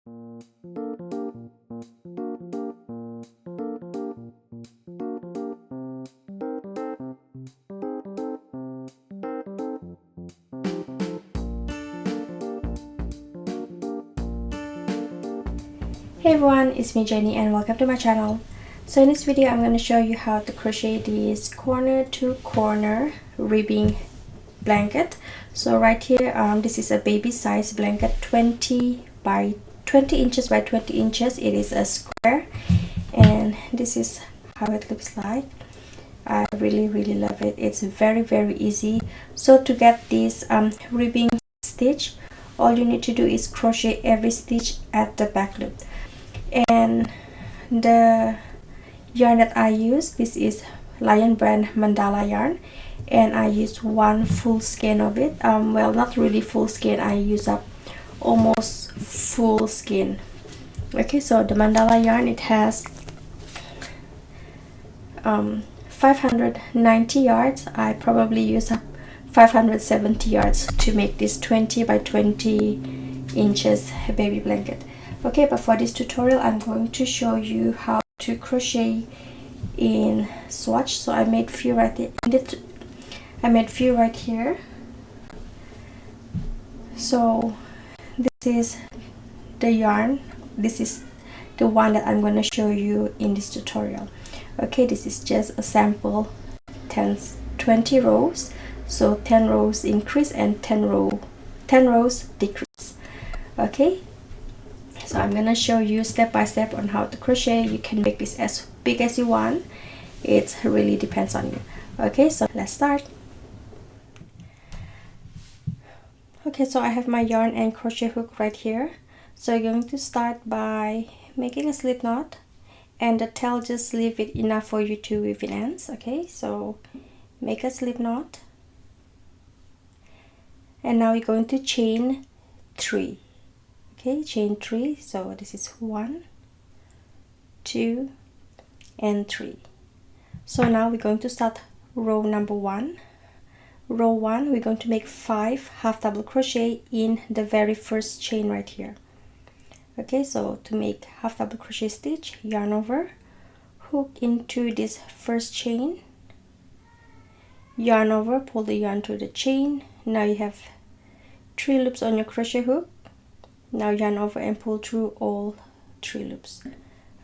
Hey everyone, it's me Jenny and welcome to my channel. So in this video I'm going to show you how to crochet this corner to corner ribbing blanket. So right here, this is a baby size blanket, 20 inches by 20 inches. It is a square and this is how it looks like. I really love it. It's very easy. So to get this ribbing stitch, all you need to do is crochet every stitch at the back loop. And the yarn that I use, this is Lion brand Mandala yarn, and I used one full skein of it. Well, not really full skein, I use up almost full skein. Okay, so the Mandala yarn, it has 590 yards. I probably use up 570 yards to make this 20 by 20 inches baby blanket. Okay, but for this tutorial I'm going to show you how to crochet in swatch. So I made few right here. So this is the yarn. This is the one that I'm going to show you in this tutorial. Okay, this is just a sample 20 rows. So 10 rows increase and 10 rows decrease. Okay, so I'm gonna show you step by step on how to crochet. You can make this as big as you want. It really depends on you. Okay, so let's start. Okay, so I have my yarn and crochet hook right here. So you're going to start by making a slip knot, and the tail, just leave it enough for you to weave in ends. Okay, so make a slip knot, and now you're going to chain 3. Okay, chain 3. So this is 1, 2 and 3. So now we're going to start row number 1. Row 1, we're going to make 5 half double crochet in the very first chain right here. Okay, so to make half double crochet stitch, yarn over, hook into this first chain, yarn over, pull the yarn through the chain. Now you have 3 loops on your crochet hook. Now yarn over and pull through all 3 loops.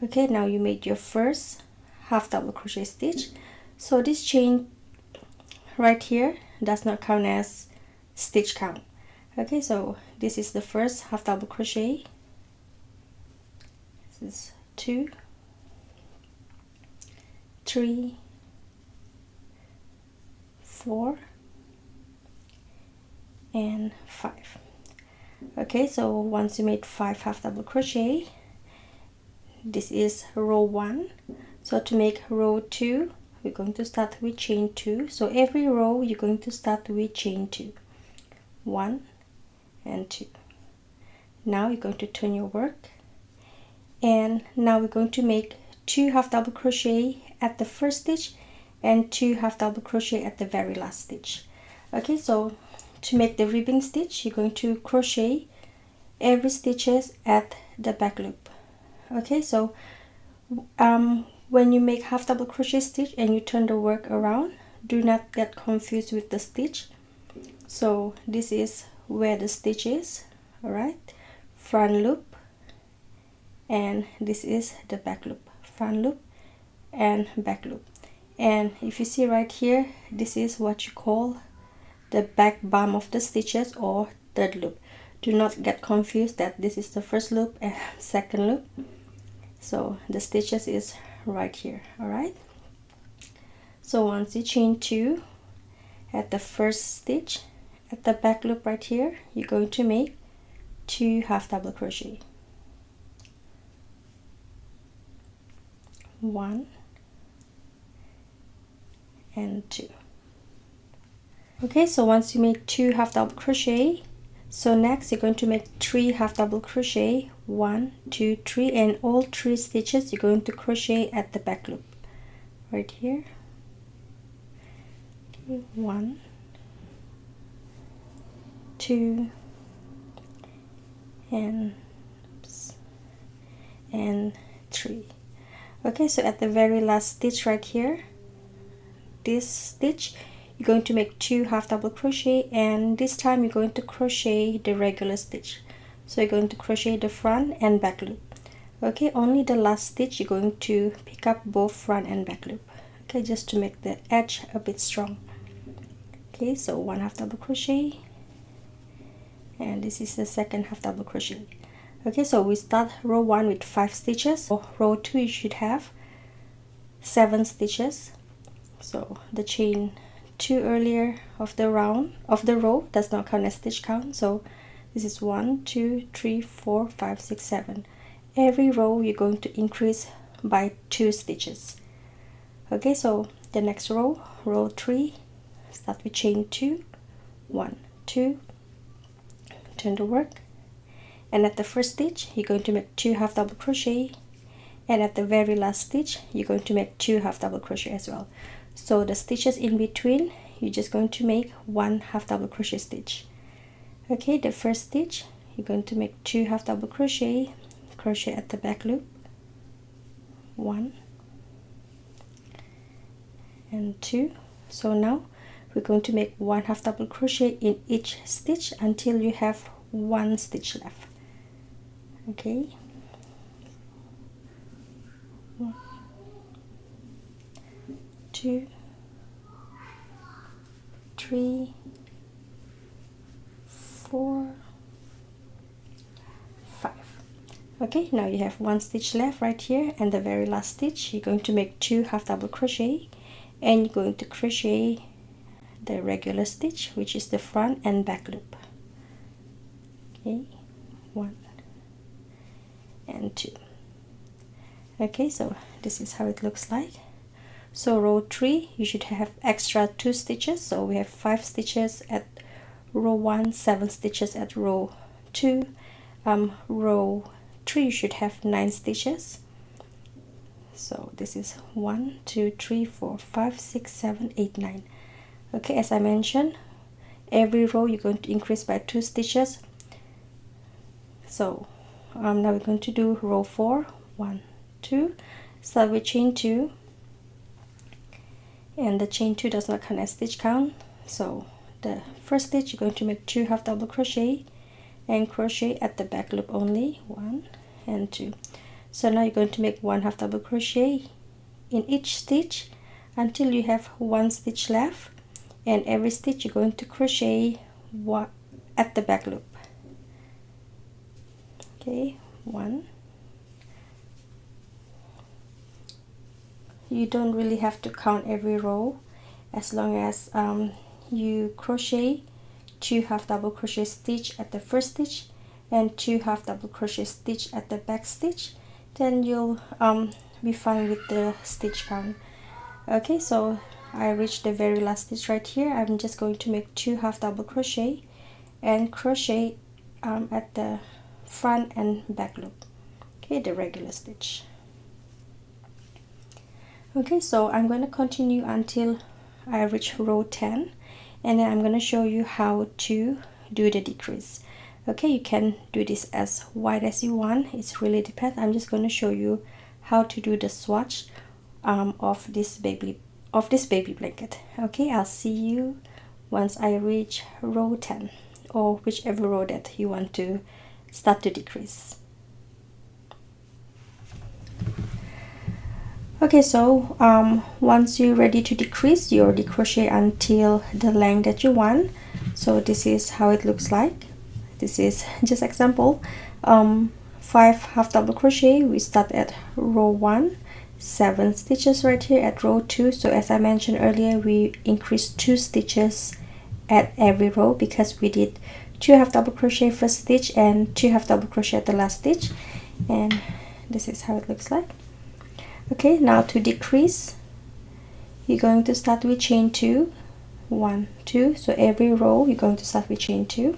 Okay, now you made your first half double crochet stitch. So this chain right here does not count as stitch count. Okay, so this is the first half double crochet. This is 2, 3, 4 and 5. Okay, so once you made 5 half double crochet, this is row 1. So to make row 2, we're going to start with chain 2. So every row you're going to start with chain 2, 1 and 2. Now you're going to turn your work, and now we're going to make 2 half double crochet at the first stitch and 2 half double crochet at the very last stitch. Okay, so to make the ribbing stitch, you're going to crochet every stitches at the back loop. Okay, so when you make half double crochet stitch and you turn the work around, do not get confused with the stitch. So this is where the stitch is. All right, front loop, and this is the back loop, front loop and back loop. And if you see right here, this is what you call the back bum of the stitches or third loop. Do not get confused that this is the first loop and second loop. So the stitches is right here. All right, so once you chain 2 at the first stitch at the back loop right here, you're going to make 2 half double crochet, 1 and 2. Okay, so once you make 2 half double crochet, so next you're going to make 3 half double crochet, 1, 2, 3, and all 3 stitches you're going to crochet at the back loop right here. Okay, 1, 2 and oops, and 3. Okay, so at the very last stitch right here, this stitch, you're going to make 2 half double crochet, and this time you're going to crochet the regular stitch. So you're going to crochet the front and back loop. Okay, only the last stitch you're going to pick up both front and back loop. Okay, just to make the edge a bit strong. Okay, so 1 half double crochet, and this is the second half double crochet. Okay, so we start row 1 with 5 stitches. So row 2 you should have 7 stitches. So the chain 2 earlier of the row does not count as stitch count. So this is 1, 2, 3, 4, 5, 6, 7. Every row you're going to increase by 2 stitches. Okay, so the next row, row 3, start with chain 2, 1, 2, turn the work, and at the first stitch you're going to make 2 half double crochet, and at the very last stitch you're going to make 2 half double crochet as well. So the stitches in between, you're just going to make 1 half double crochet stitch. Okay, the first stitch you're going to make 2 half double crochet, crochet at the back loop, 1 and 2. So now we're going to make 1 half double crochet in each stitch until you have 1 stitch left. Okay, 1, 2, 3, 4, 5. Okay, now you have 1 stitch left right here, and the very last stitch you're going to make 2 half double crochet, and you're going to crochet the regular stitch, which is the front and back loop. Okay, 1 and 2. Okay, so this is how it looks like. So row 3 you should have extra 2 stitches. So we have 5 stitches at row 1, 7 stitches at row 2. Row 3 you should have 9 stitches. So this is 1, 2, 3, 4, 5, 6, 7, 8, 9. Okay, as I mentioned, every row you're going to increase by 2 stitches. So now we're going to do row 4, 1, 2, start with chain 2, and the chain 2 does not count as stitch count. So the first stitch you're going to make 2 half double crochet and crochet at the back loop only, 1 and 2. So now you're going to make 1 half double crochet in each stitch until you have 1 stitch left, and every stitch you're going to crochet at the back loop. Okay, 1. You don't really have to count every row, as long as you crochet 2 half double crochet stitch at the first stitch and 2 half double crochet stitch at the back stitch, then you'll be fine with the stitch count. Okay, so I reached the very last stitch right here. I'm just going to make 2 half double crochet and crochet at the front and back loop. Okay, the regular stitch. Okay, so I'm going to continue until I reach row 10, and then I'm going to show you how to do the decrease. Okay, you can do this as wide as you want. It's really depends. I'm just going to show you how to do the swatch of this baby blanket. Okay, I'll see you once I reach row 10, or whichever row that you want to start to decrease. Okay, so once you're ready to decrease, you decrochet until the length that you want. So this is how it looks like. This is just example. 5 half double crochet. We start at row 1, 7 stitches right here at row 2. So as I mentioned earlier, we increased 2 stitches at every row because we did 2 half double crochet first stitch and 2 half double crochet at the last stitch. And this is how it looks like. Okay, now to decrease, you're going to start with chain 2, 1, 2. So every row you're going to start with chain 2.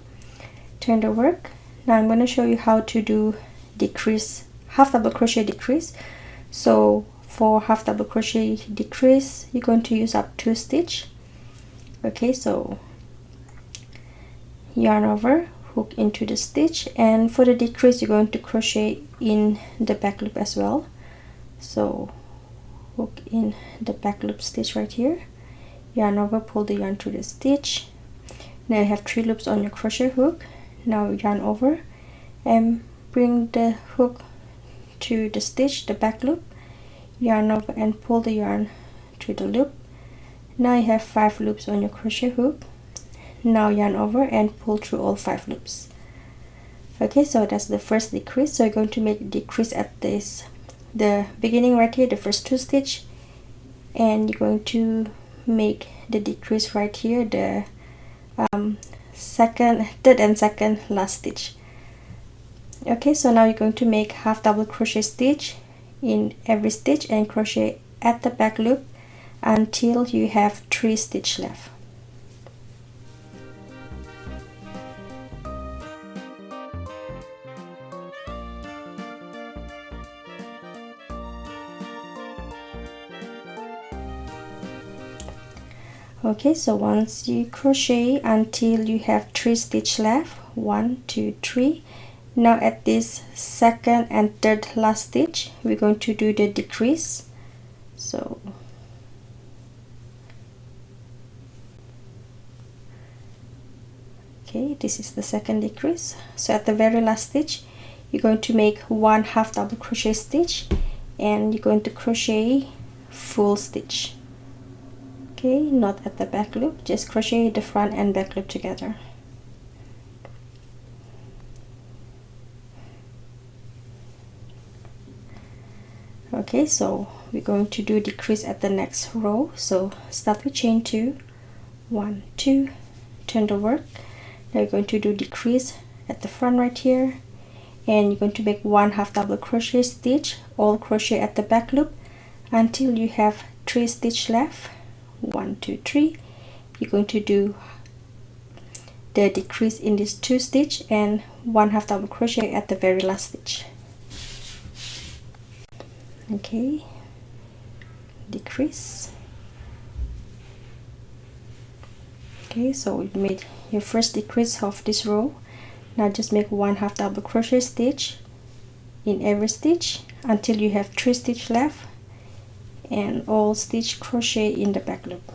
Turn the work. Now I'm going to show you how to do decrease, half double crochet decrease. So for half double crochet decrease, you're going to use up 2 stitch. Okay, so yarn over, hook into the stitch, and for the decrease you're going to crochet in the back loop as well. So hook in the back loop stitch right here, yarn over, pull the yarn through the stitch. Now you have 3 loops on your crochet hook. Now yarn over and bring the hook to the stitch, the back loop, yarn over and pull the yarn through the loop. Now you have 5 loops on your crochet hook. Now yarn over and pull through all 5 loops. Okay, so that's the first decrease. So you're going to make a decrease at the beginning right here, the first 2 stitch, and you're going to make the decrease right here, the third and second last stitch. Okay, so now you're going to make half double crochet stitch in every stitch and crochet at the back loop until you have 3 stitches left. Okay, so once you crochet until you have 3 stitches left, 1, 2, 3. Now at this second and third last stitch, we're going to do the decrease. So okay, this is the second decrease. So at the very last stitch, you're going to make 1 half double crochet stitch and you're going to crochet full stitch. Okay, not at the back loop, just crochet the front and back loop together. Okay, so we're going to do decrease at the next row. So start with chain 2, 1, 2, turn the work. Now you're going to do decrease at the front right here, and you're going to make 1 half double crochet stitch, all crochet at the back loop until you have 3 stitches left. 1, 2, 3. You're going to do the decrease in these 2 stitches and 1 half double crochet at the very last stitch. Okay, decrease. Okay, so you made your first decrease of this row. Now just make 1 half double crochet stitch in every stitch until you have 3 stitches left, and all stitch crochet in the back loop.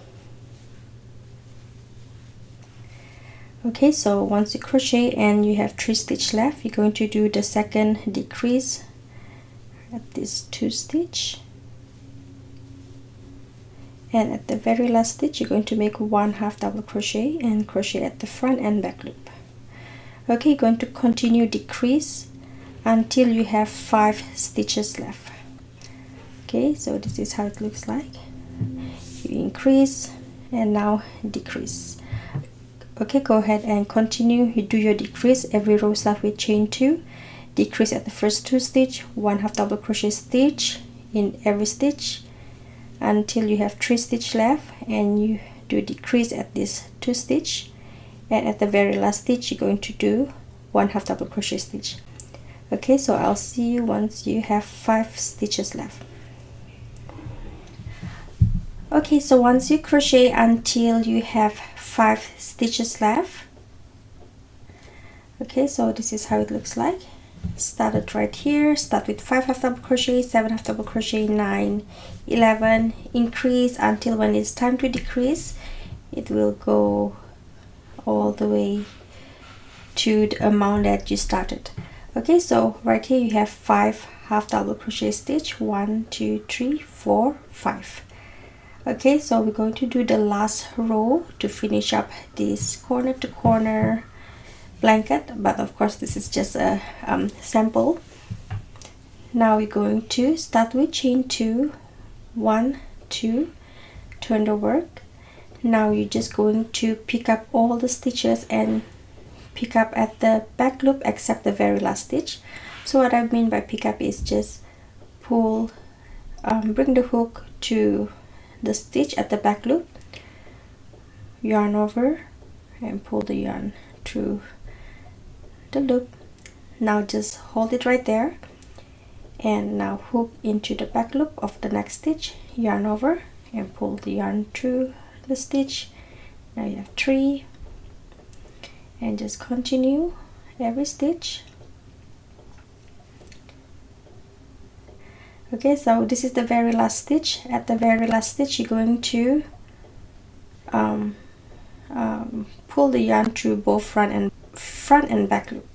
Okay, so once you crochet and you have 3 stitches left, you're going to do the second decrease at this 2 stitch, and at the very last stitch you're going to make 1 half double crochet and crochet at the front and back loop. Okay, you're going to continue decrease until you have 5 stitches left. Okay, so this is how it looks like. You increase and now decrease. Okay, go ahead and continue. You do your decrease. Every row start with chain 2, decrease at the first 2 stitch, 1 half double crochet stitch in every stitch until you have 3 stitches left, and you do decrease at this 2 stitch, and at the very last stitch you're going to do 1 half double crochet stitch. Okay, so I'll see you once you have 5 stitches left. Okay, so once you crochet until you have 5 stitches left, okay, so this is how it looks like. Started right here, start with 5 half double crochet, 7 half double crochet, 9, 11, increase until when it's time to decrease, it will go all the way to the amount that you started. Okay, so right here you have 5 half double crochet stitch, 1, 2, 3, 4, 5. Okay, so we're going to do the last row to finish up this corner to corner blanket, but of course this is just a sample. Now we're going to start with chain 2, 1, 2, turn the work. Now you're just going to pick up all the stitches and pick up at the back loop except the very last stitch. So what I mean by pick up is just pull, bring the hook to the stitch at the back loop, yarn over and pull the yarn through the loop. Now just hold it right there and now hook into the back loop of the next stitch, yarn over and pull the yarn through the stitch. Now you have 3, and just continue every stitch. Okay, so this is the very last stitch. At the very last stitch, you're going to pull the yarn through both front and back loop.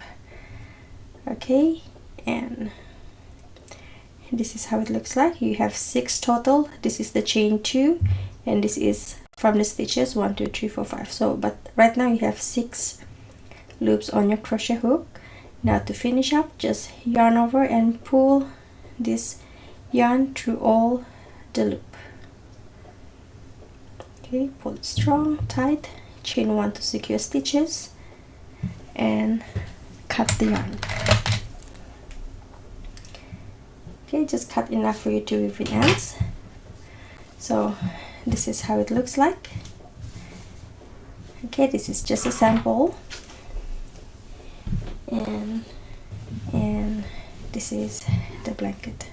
Okay, and this is how it looks like. You have 6 total. This is the chain 2, and this is from the stitches 1 2 3 4 5. So but right now you have 6 loops on your crochet hook. Now to finish up, just yarn over and pull this yarn through all the loop. Okay, pull it strong, tight, chain 1 to secure stitches, and cut the yarn. Okay, just cut enough for you to weave in ends. So this is how it looks like. Okay, this is just a sample, and this is the blanket.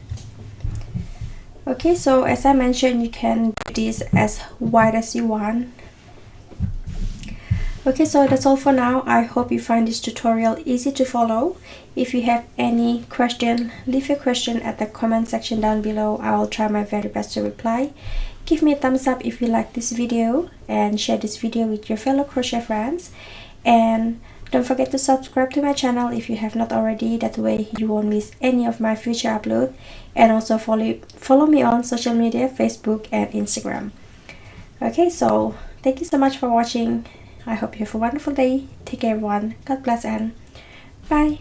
Okay, so as I mentioned, you can do this as wide as you want. Okay, so that's all for now. I hope you find this tutorial easy to follow. If you have any question, leave your question at the comment section down below. I will try my very best to reply. Give me a thumbs up if you like this video, and share this video with your fellow crochet friends. And don't forget to subscribe to my channel if you have not already. That way you won't miss any of my future uploads. And also follow me on social media, Facebook and Instagram. Okay, so thank you so much for watching. I hope you have a wonderful day. Take care everyone. God bless and bye.